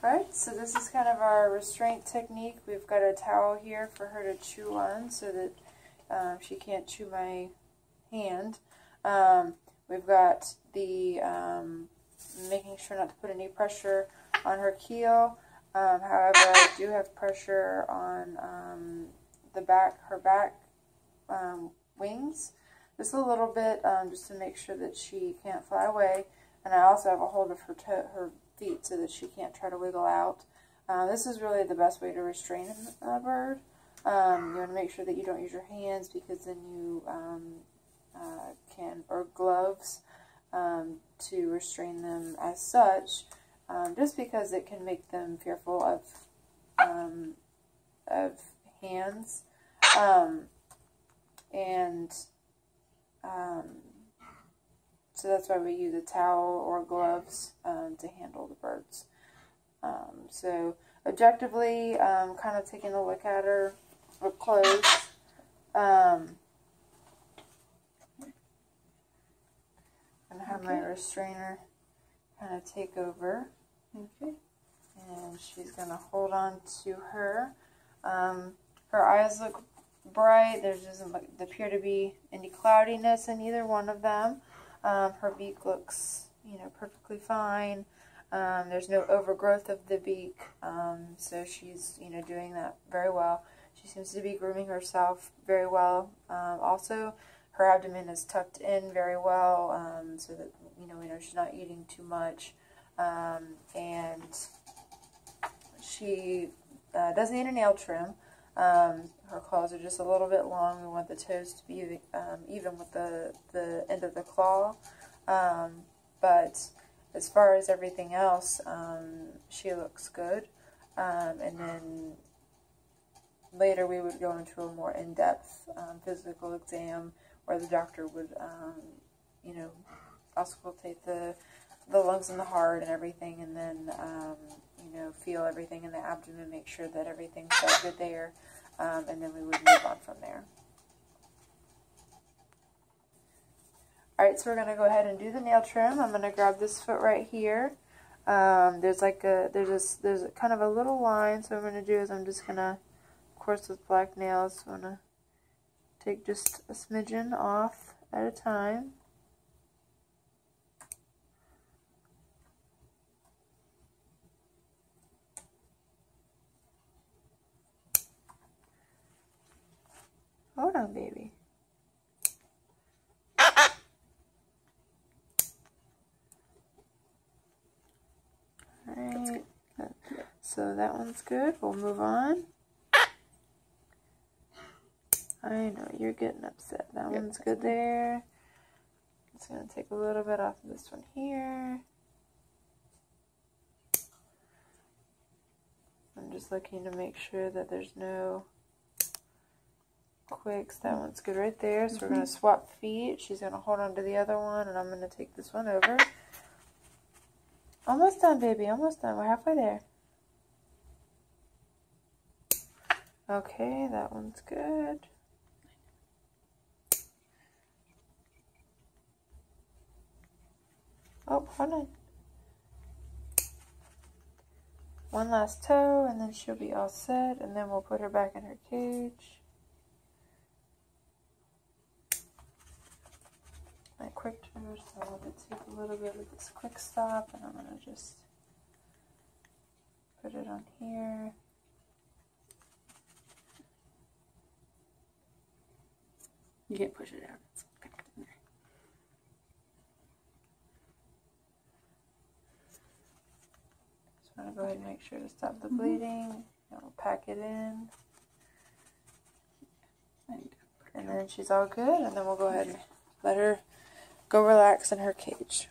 Alright, so this is kind of our restraint technique. We've got a towel here for her to chew on so that she can't chew my hand. We've got the making sure not to put any pressure on her keel. However, I do have pressure on her back wings, just a little bit, just to make sure that she can't fly away. And I also have a hold of her feet so that she can't try to wiggle out. This is really the best way to restrain a bird. You want to make sure that you don't use your hands, because then you or gloves, to restrain them as such, just because it can make them fearful of hands, so that's why we use a towel or gloves to handle the birds. So objectively, kind of taking a look at her up close. I'm going to have my restrainer kind of take over. Okay. And she's going to hold on to her. Her eyes look bright. There doesn't appear to be any cloudiness in either one of them. Her beak looks, perfectly fine. There's no overgrowth of the beak, so she's, doing that very well. She seems to be grooming herself very well. Also, her abdomen is tucked in very well, so that, we know she's not eating too much. And she doesn't need a nail trim. Her claws are just a little bit long. We want the toes to be even with the end of the claw. But as far as everything else, she looks good. And then later we would go into a more in-depth physical exam where the doctor would, auscultate the lungs and the heart and everything, and then, feel everything in the abdomen, make sure that everything's good there, and then we would move on from there. Alright, so we're going to go ahead and do the nail trim. I'm going to grab this foot right here. There's kind of a little line, so what I'm going to do is I'm just going to, of course with black nails, I'm going to take just a smidgen off at a time. Hold on, baby. Alright, so that one's good. We'll move on. I know, you're getting upset. That one's good there. Just going to take a little bit off of this one here. I'm just looking to make sure that there's no quicks. That one's good right there. So we're going to swap feet. She's going to hold on to the other one, and I'm going to take this one over. Almost done, baby. Almost done. We're halfway there. Okay, that one's good. Oh, hold on. One last toe, and then she'll be all set, and then we'll put her back in her cage. My quick trigger, so I'm going to take a little bit of this quick stop, and I'm going to just put it on here. You can't push it out. It's packed in there. Just want to go ahead and make sure to stop the bleeding. And we'll pack it in. And then she's all good, and then we'll go ahead and let her go relax in her cage.